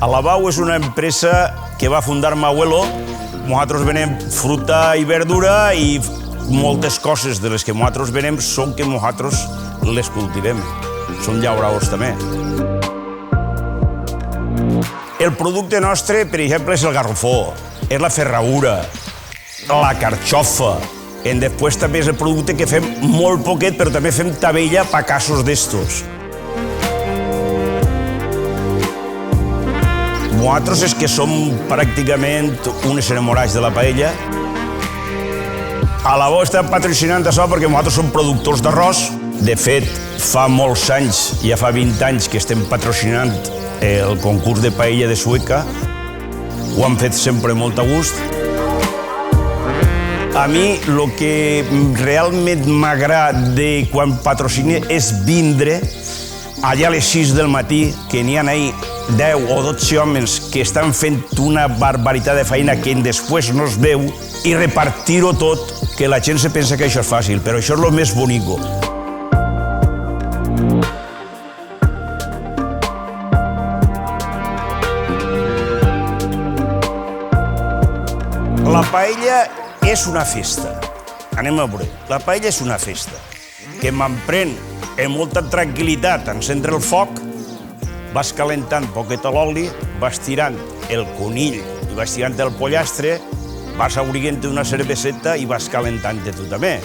Alabau és una empresa que va fundar meu abuelo. Nosaltres venem fruta i verdura i moltes coses de les que nosaltres venem són que nosaltres les cultivem. Són llauradors també. El producte nostre, per exemple, és el garrofó, és la ferradura, la carxofa. Després també és el producte que fem molt poquet, però també fem tabella per casos d'estos. Nosaltres és que som pràcticament uns enamorats de la paella. Alabau està patrocinant això perquè nosaltres som productors d'arròs. De fet, fa molts anys, ja fa 20 anys que estem patrocinant el concurs de paella de Sueca. Ho han fet sempre molt a gust. A mi el que realment m'agrada de quan patrocine és vindre allà a les 6 del matí, que n'hi ha ahí 10 o 12 homes que estan fent una barbaritat de feina que després no es veu i repartir-ho tot, que la gent se pensa que això és fàcil, però això és el més bonico. La paella és una festa. Anem a veure. La paella és una festa que m'emprèn amb molta tranquil·litat, encendre el foc, vas calentant poquet l'oli, vas tirant el conill i vas tirant el pollastre, vas obrint una cerveseta i vas calentant-te tu també.